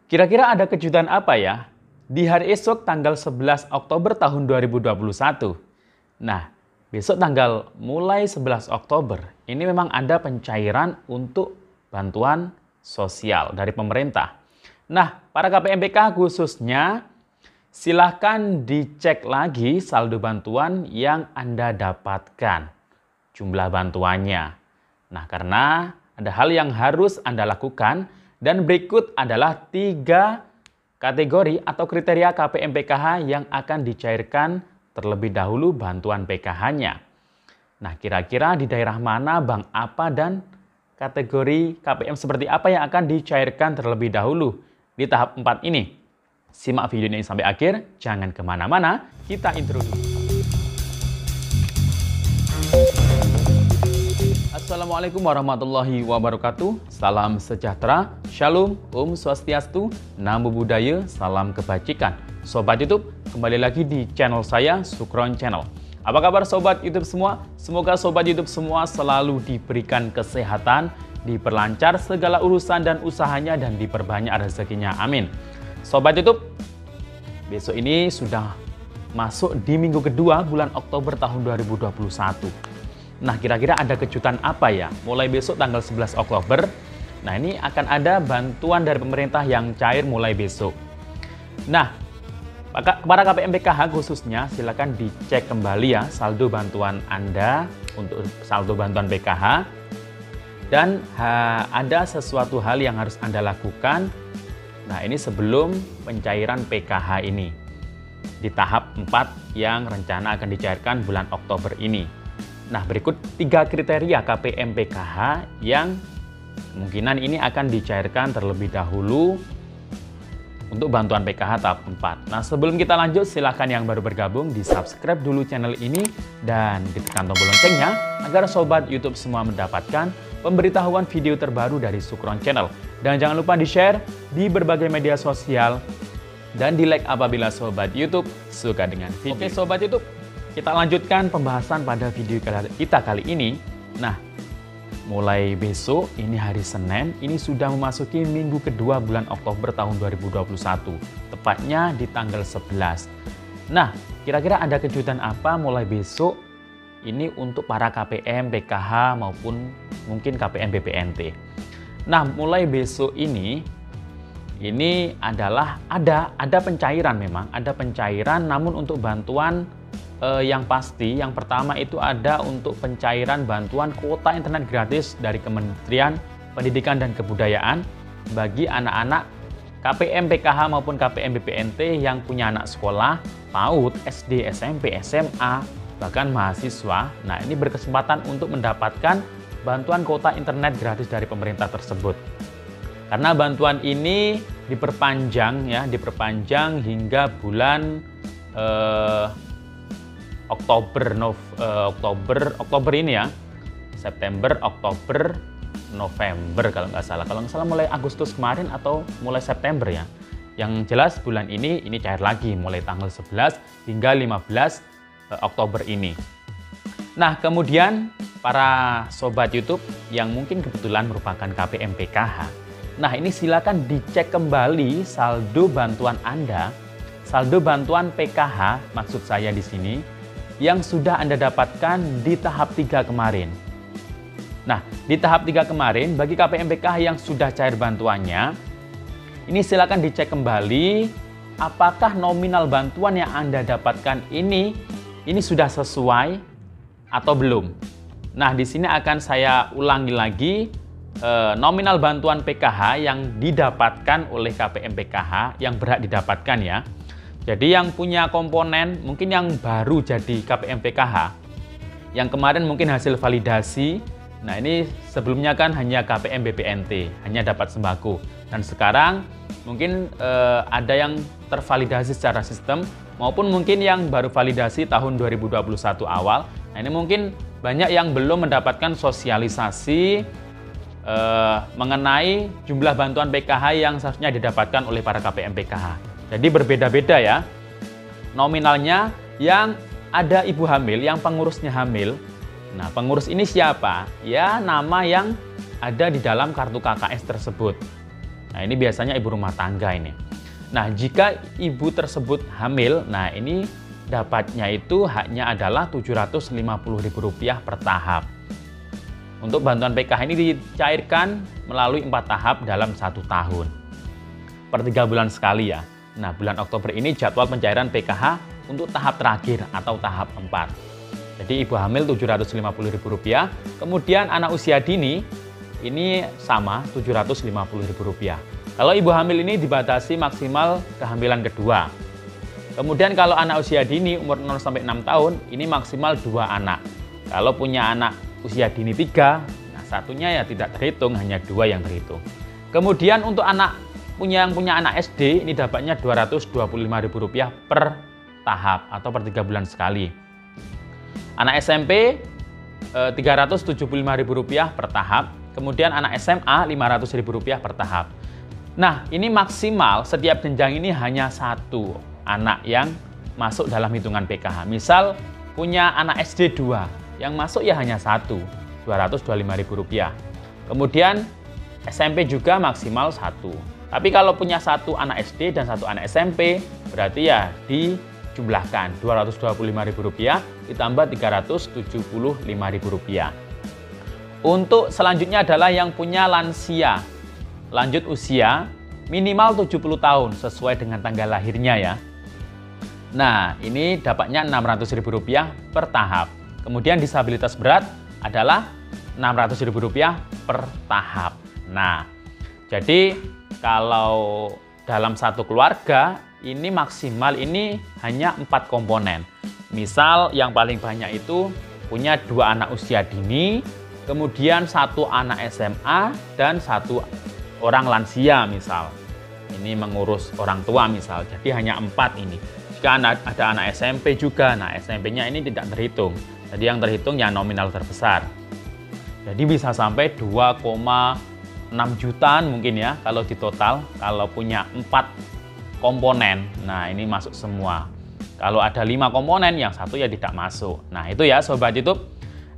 Kira-kira ada kejutan apa ya di hari esok tanggal 11 Oktober tahun 2021? Nah, besok tanggal mulai 11 Oktober ini memang ada pencairan untuk bantuan sosial dari pemerintah. Nah, para KPM-PK khususnya silahkan dicek lagi saldo bantuan yang Anda dapatkan, jumlah bantuannya. Nah, karena ada hal yang harus Anda lakukan dan berikut adalah 3 kategori atau kriteria KPM-PKH yang akan dicairkan terlebih dahulu bantuan PKH-nya. Nah, kira-kira di daerah mana, bank apa, dan kategori KPM seperti apa yang akan dicairkan terlebih dahulu di tahap 4 ini? Simak video ini sampai akhir, jangan kemana-mana, kita intro dulu. Assalamualaikum warahmatullahi wabarakatuh. Salam sejahtera, shalom, om swastiastu, namo buddhaya, salam kebajikan. Sobat YouTube, kembali lagi di channel saya, Sukron Channel. Apa kabar Sobat YouTube semua? Semoga Sobat YouTube semua selalu diberikan kesehatan, diperlancar segala urusan dan usahanya, dan diperbanyak rezekinya. Amin. Sobat YouTube, besok ini sudah masuk di minggu kedua bulan Oktober tahun 2021. Nah, kira-kira ada kejutan apa ya? Mulai besok tanggal 11 Oktober, nah ini akan ada bantuan dari pemerintah yang cair mulai besok. Nah, para KPM-PKH khususnya silakan dicek kembali ya saldo bantuan Anda untuk saldo bantuan PKH. Dan ada sesuatu hal yang harus Anda lakukan. Nah, ini sebelum pencairan PKH ini di tahap 4 yang rencana akan dicairkan bulan Oktober ini. Nah, berikut 3 kriteria KPM PKH yang kemungkinan ini akan dicairkan terlebih dahulu untuk bantuan PKH tahap 4. Nah, sebelum kita lanjut, silahkan yang baru bergabung di-subscribe dulu channel ini dan ditekan tombol loncengnya agar Sobat YouTube semua mendapatkan pemberitahuan video terbaru dari Sukron Channel. Dan jangan lupa di-share di berbagai media sosial dan di-like apabila Sobat YouTube suka dengan video. Oke Sobat YouTube, kita lanjutkan pembahasan pada video kita kali ini. Nah, mulai besok, ini hari Senin, ini sudah memasuki minggu kedua bulan Oktober tahun 2021. Tepatnya di tanggal 11. Nah, kira-kira ada kejutan apa mulai besok? Ini untuk para KPM, PKH maupun mungkin KPM BPNT. Nah, mulai besok ini adalah ada pencairan memang, ada pencairan namun untuk bantuan yang pasti, yang pertama itu ada untuk pencairan bantuan kuota internet gratis dari Kementerian Pendidikan dan Kebudayaan bagi anak-anak KPM PKH maupun KPM BPNT yang punya anak sekolah PAUD, SD, SMP, SMA, bahkan mahasiswa. Nah, ini berkesempatan untuk mendapatkan bantuan kuota internet gratis dari pemerintah tersebut. Karena bantuan ini diperpanjang hingga bulan Oktober ini ya, September, Oktober, November kalau nggak salah. Kalau nggak salah mulai Agustus kemarin atau mulai September ya. Yang jelas bulan ini cair lagi mulai tanggal 11 hingga 15 Oktober ini. Nah, kemudian para Sobat YouTube yang mungkin kebetulan merupakan KPM PKH. Nah, ini silakan dicek kembali saldo bantuan Anda, saldo bantuan PKH maksud saya di sini, yang sudah Anda dapatkan di tahap 3 kemarin. Nah, di tahap 3 kemarin, bagi KPM PKH yang sudah cair bantuannya, ini silakan dicek kembali apakah nominal bantuan yang Anda dapatkan ini sudah sesuai atau belum. Nah, di sini akan saya ulangi lagi nominal bantuan PKH yang didapatkan oleh KPM PKH yang berhak didapatkan ya. Jadi yang punya komponen, mungkin yang baru jadi KPM PKH, yang kemarin mungkin hasil validasi, nah ini sebelumnya kan hanya KPM BPNT, hanya dapat sembako. Dan sekarang mungkin ada yang tervalidasi secara sistem, maupun mungkin yang baru validasi tahun 2021 awal. Nah ini mungkin banyak yang belum mendapatkan sosialisasi mengenai jumlah bantuan PKH yang seharusnya didapatkan oleh para KPM PKH. Jadi berbeda-beda ya nominalnya. Yang ada ibu hamil, yang pengurusnya hamil. Nah, pengurus ini siapa? Ya, nama yang ada di dalam kartu KKS tersebut. Nah, ini biasanya ibu rumah tangga ini. Nah, jika ibu tersebut hamil, nah ini dapatnya itu haknya adalah Rp750.000 per tahap. Untuk bantuan PKH ini dicairkan melalui 4 tahap dalam 1 tahun. Per 3 bulan sekali ya. Nah, bulan Oktober ini jadwal pencairan PKH untuk tahap terakhir atau tahap 4. Jadi ibu hamil Rp750.000, kemudian anak usia dini ini sama Rp750.000. Kalau ibu hamil ini dibatasi maksimal kehamilan kedua. Kemudian kalau anak usia dini umur 0-6 tahun ini maksimal 2 anak. Kalau punya anak usia dini 3, nah satunya ya tidak terhitung, hanya 2 yang terhitung. Kemudian untuk yang punya anak SD ini dapatnya Rp225.000 per tahap atau per 3 bulan sekali. Anak SMP Rp375.000 per tahap. Kemudian anak SMA Rp500.000 per tahap. Nah, ini maksimal setiap jenjang ini hanya 1 anak yang masuk dalam hitungan PKH. Misal punya anak SD 2, yang masuk ya hanya 1, Rp225.000. Kemudian SMP juga maksimal 1. Tapi kalau punya 1 anak SD dan 1 anak SMP, berarti ya dijumlahkan Rp225.000 ditambah Rp375.000. Untuk selanjutnya adalah yang punya lansia, lanjut usia minimal 70 tahun sesuai dengan tanggal lahirnya ya. Nah, ini dapatnya Rp600.000 per tahap. Kemudian disabilitas berat adalah Rp600.000 per tahap. Nah, jadi kalau dalam satu keluarga ini maksimal ini hanya 4 komponen. Misal yang paling banyak itu punya 2 anak usia dini, kemudian 1 anak SMA dan 1 orang lansia misal. Ini mengurus orang tua misal. Jadi hanya 4 ini. Jika ada anak SMP juga, nah SMP-nya ini tidak terhitung. Jadi yang terhitung ya nominal terbesar. Jadi bisa sampai 2,6 jutaan mungkin ya kalau di total, kalau punya 4 komponen. Nah, ini masuk semua. Kalau ada 5 komponen, yang 1 ya tidak masuk. Nah, itu ya Sobat YouTube.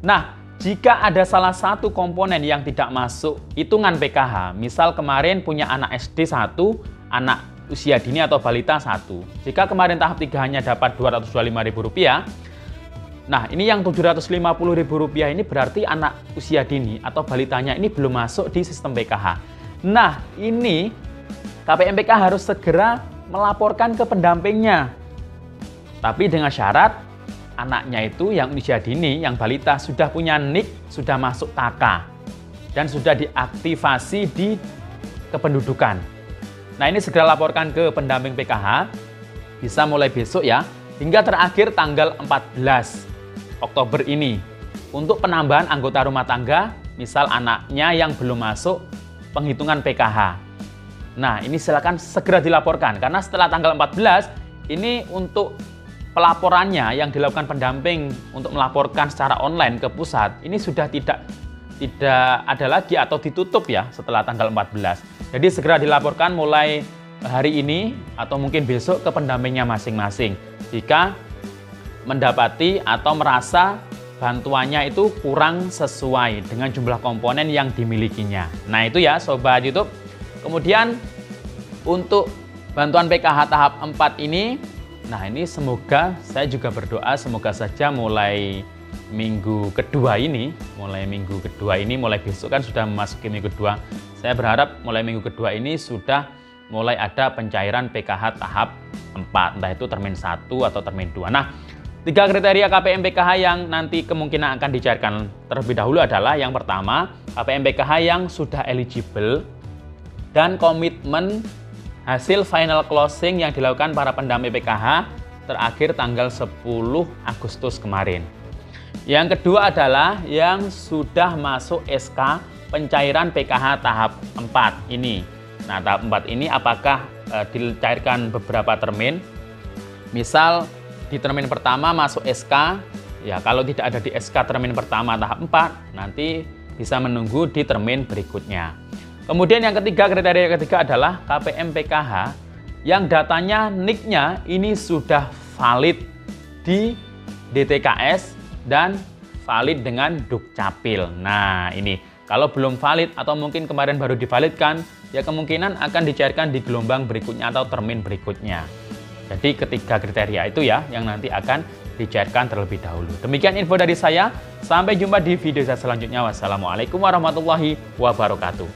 Nah, jika ada salah satu komponen yang tidak masuk hitungan PKH, misal kemarin punya anak SD 1, anak usia dini atau balita 1. Jika kemarin tahap 3 hanya dapat Rp225.000, nah ini yang Rp750.000 ini berarti anak usia dini atau balitanya ini belum masuk di sistem PKH. Nah, ini KPM PKH harus segera melaporkan ke pendampingnya. Tapi dengan syarat anaknya itu yang usia dini, yang balita sudah punya NIK, sudah masuk TAKA, dan sudah diaktifasi di kependudukan. Nah, ini segera laporkan ke pendamping PKH, bisa mulai besok ya, hingga terakhir tanggal 14 Oktober ini. Untuk penambahan anggota rumah tangga, misal anaknya yang belum masuk penghitungan PKH. Nah, ini silakan segera dilaporkan, karena setelah tanggal 14, ini untuk pelaporannya yang dilakukan pendamping untuk melaporkan secara online ke pusat, ini sudah tidak ada lagi atau ditutup ya setelah tanggal 14. Jadi segera dilaporkan mulai hari ini atau mungkin besok ke pendampingnya masing-masing jika mendapati atau merasa bantuannya itu kurang sesuai dengan jumlah komponen yang dimilikinya. Nah, itu ya Sobat YouTube. Kemudian untuk bantuan PKH tahap 4 ini, nah ini semoga, saya juga berdoa semoga saja mulai minggu kedua ini, mulai besok kan sudah memasuki minggu kedua. Saya berharap mulai minggu kedua ini sudah mulai ada pencairan PKH tahap 4, entah itu termin 1 atau termin 2. Nah, 3 kriteria KPM PKH yang nanti kemungkinan akan dicairkan terlebih dahulu adalah yang pertama, KPM PKH yang sudah eligible dan komitmen hasil final closing yang dilakukan para pendamping PKH terakhir tanggal 10 Agustus kemarin. Yang kedua adalah yang sudah masuk SK pencairan PKH tahap 4 ini. Nah, tahap 4 ini apakah dicairkan beberapa termin? Misal di termin pertama masuk SK, ya kalau tidak ada di SK termin pertama tahap 4, nanti bisa menunggu di termin berikutnya. Kemudian yang ketiga, kriteria ketiga adalah KPM PKH yang datanya NIK-nya ini sudah valid di DTKS dan valid dengan Dukcapil. Nah, ini kalau belum valid atau mungkin kemarin baru divalidkan, ya kemungkinan akan dicairkan di gelombang berikutnya atau termin berikutnya. Jadi ketiga kriteria itu ya yang nanti akan dicairkan terlebih dahulu. Demikian info dari saya, sampai jumpa di video saya selanjutnya. Wassalamualaikum warahmatullahi wabarakatuh.